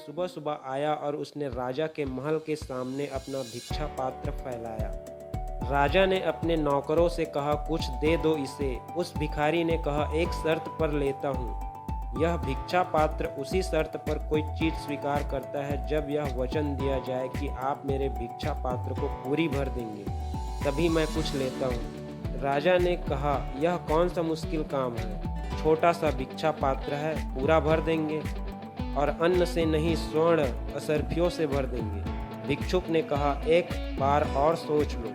सुबह सुबह आया और उसने राजा के महल के सामने अपना भिक्षा पात्र फैलाया। राजा ने अपने नौकरों से कहा, कुछ दे दो इसे। उस भिखारी ने कहा, एक शर्त पर लेता हूँ। यह भिक्षा पात्र उसी शर्त पर कोई चीज स्वीकार करता है जब यह वचन दिया जाए कि आप मेरे भिक्षा पात्र को पूरी भर देंगे, तभी मैं कुछ लेता हूँ। राजा ने कहा, यह कौन सा मुश्किल काम है, छोटा सा भिक्षा पात्र है, पूरा भर देंगे, और अन्न से नहीं स्वर्ण असरफियों से भर देंगे। भिक्षुक ने कहा, एक बार और सोच लो,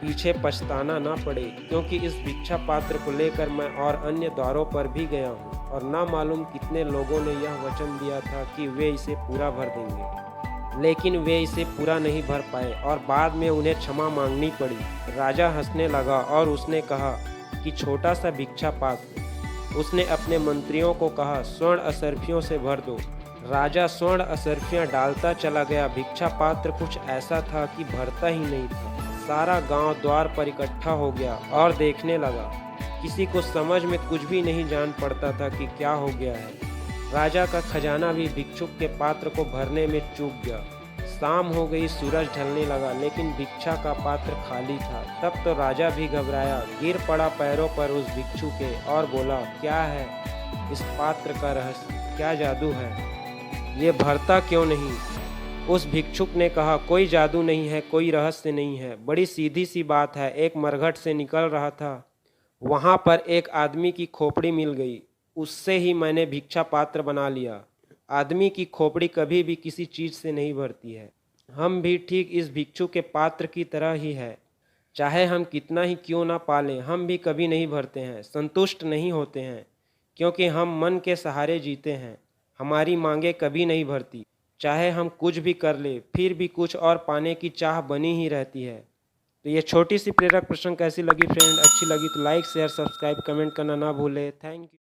पीछे पछताना ना पड़े, क्योंकि इस भिक्षा पात्र को लेकर मैं और अन्य द्वारों पर भी गया हूँ और ना मालूम कितने लोगों ने यह वचन दिया था कि वे इसे पूरा भर देंगे, लेकिन वे इसे पूरा नहीं भर पाए और बाद में उन्हें क्षमा मांगनी पड़ी। राजा हंसने लगा और उसने कहा कि छोटा सा भिक्षा पात्र। उसने अपने मंत्रियों को कहा, स्वर्ण असरफियों से भर दो। राजा स्वर्ण असरफियां डालता चला गया। भिक्षा पात्र कुछ ऐसा था कि भरता ही नहीं था। सारा गांव द्वार पर इकट्ठा हो गया और देखने लगा। किसी को समझ में कुछ भी नहीं जान पड़ता था कि क्या हो गया है। राजा का खजाना भी भिक्षुक के पात्र को भरने में चूक गया। शाम हो गई, सूरज ढलने लगा, लेकिन भिक्षा का पात्र खाली था। तब तो राजा भी घबराया, गिर पड़ा पैरों पर उस भिक्षु के और बोला, क्या है इस पात्र का रहस्य, क्या जादू है, ये भरता क्यों नहीं? उस भिक्षुक ने कहा, कोई जादू नहीं है, कोई रहस्य नहीं है, बड़ी सीधी सी बात है। एक मरघट से निकल रहा था, वहाँ पर एक आदमी की खोपड़ी मिल गई, उससे ही मैंने भिक्षा पात्र बना लिया। आदमी की खोपड़ी कभी भी किसी चीज़ से नहीं भरती है। हम भी ठीक इस भिक्षु के पात्र की तरह ही है। चाहे हम कितना ही क्यों ना पालें, हम भी कभी नहीं भरते हैं, संतुष्ट नहीं होते हैं, क्योंकि हम मन के सहारे जीते हैं। हमारी मांगे कभी नहीं भरती। चाहे हम कुछ भी कर ले, फिर भी कुछ और पाने की चाह बनी ही रहती है। तो ये छोटी सी प्रेरक प्रसंग कैसी लगी फ्रेंड? अच्छी लगी तो लाइक शेयर सब्सक्राइब कमेंट करना ना भूले। Thank you.